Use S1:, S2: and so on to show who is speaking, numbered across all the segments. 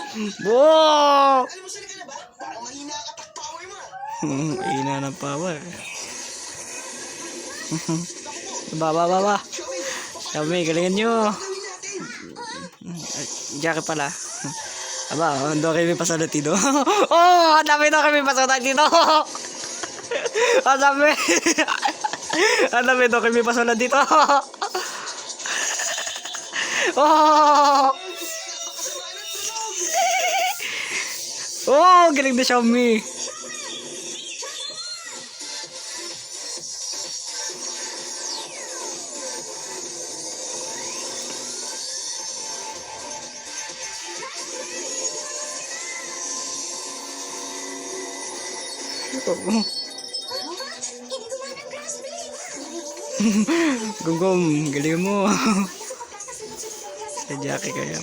S1: Wow!
S2: Alam mo sila ka na ba? Parang mahina ka tak power mo.
S1: Ina ng power. Baba. Xiaomi, galingan nyo.
S2: Gawin natin.
S1: Jackie pala. Aba, ang dami may pasalat dito. Oh, ang dami daw kami pasalat dito. Ang dami. Ang dami daw kami pasalat dito. Oh! Oh, galing na Xiaomi. Gunggong, galing mo. Sa Jackie kaya.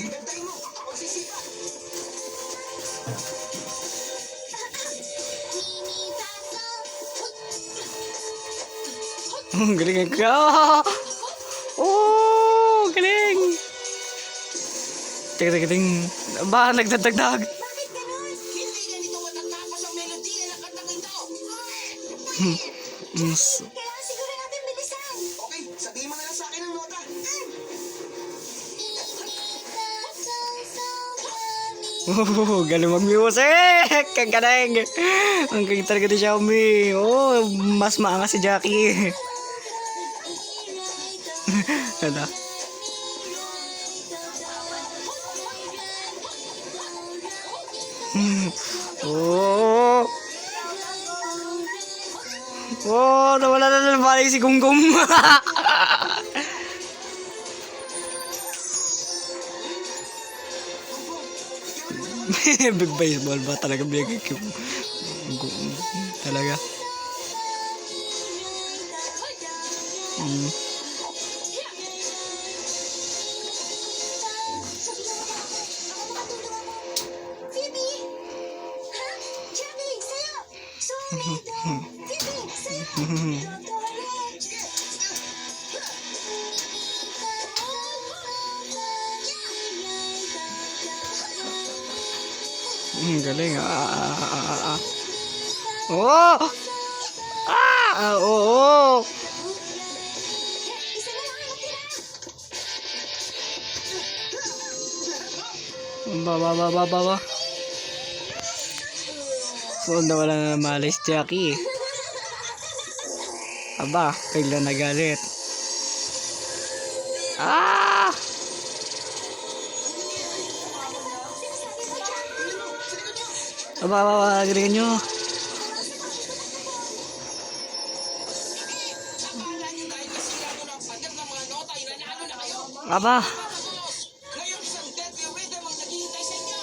S1: Galing ka. Oh, galing. Ting. Ba, nagdadagdag.
S2: Bakit ganun? Hindi ganito matatapos ang melodiya ng kantang ito.
S3: Kailangan siguro natin bilisan.
S2: Okay, sabihin mo na lang sa akin ang nota.
S1: Oh, galing mag-music. Ang galing. Ang galing talaga ni Xiaomi. Oh, mas maangas si Jackie. Ano? Oh. Oh, nawala na balik si Gunggong. Big baseball ba talaga bigay ko? Talaga.
S3: Phoebe! Ha? Jackie, sa'yo! Sorry, Dad! Phoebe, sa'yo!
S1: Galing. Oh! Oo.
S3: Isa na lang ang natira!
S1: Baba. So, nawala na malis Jackie. Aba, bigla nagalit. Ah! Aba, galingan nyo. Aba.
S2: Ngayong isang deadly rhythm ang naghihintay sa inyo.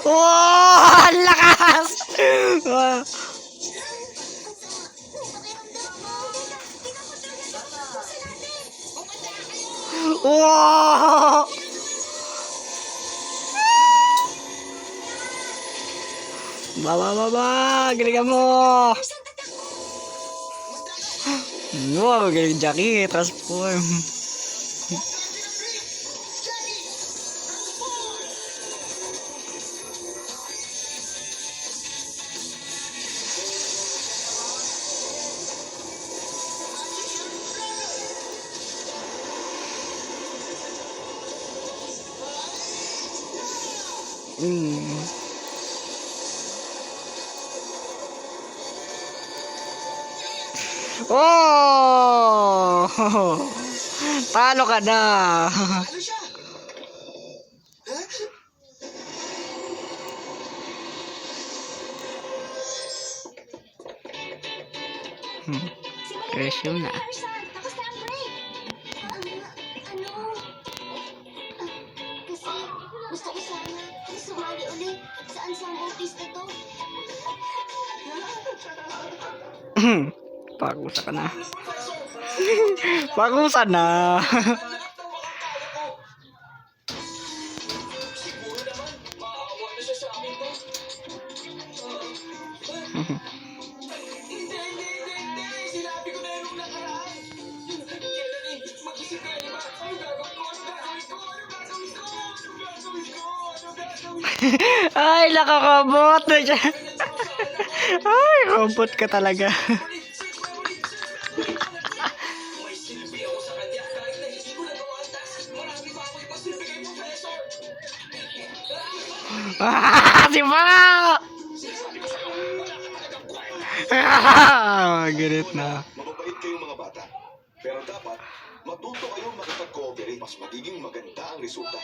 S1: Oh, ang lakas! Wow! Baba, galingan mo! Wow, galing Jackie, transform. Oh! Talo ka na.
S2: Ano siya? Ha?
S1: Resume na.
S3: Tapos na ang break. Ano? Kasi gusto ko sana sumali ulit sa ensemble piece na to.
S1: Pagusa ka na. Pagusa na.
S2: Siguro naman, maawa na siya sa amin to. Hindi. Sinabi ko na yung nakaraan. Kailan mag-isip ka, di ba? Ano gagawin ko? Ano gagawin ko?
S1: Ay, nakakabot na siya. Ay, robot ka talaga.
S2: May silbi ako sa kanya kahit na hindi ko nagawa ang task. Marami pa ako ipasilbi kay Professor.
S1: Si Ma!
S2: Sinasabi ko sa'yo, wala ka talagang kwenta.
S1: Ganit na.
S4: Mababait kayong mga bata. Pero dapat, matuto kayong makipag-cooperate. Mas magiging maganda ang resulta.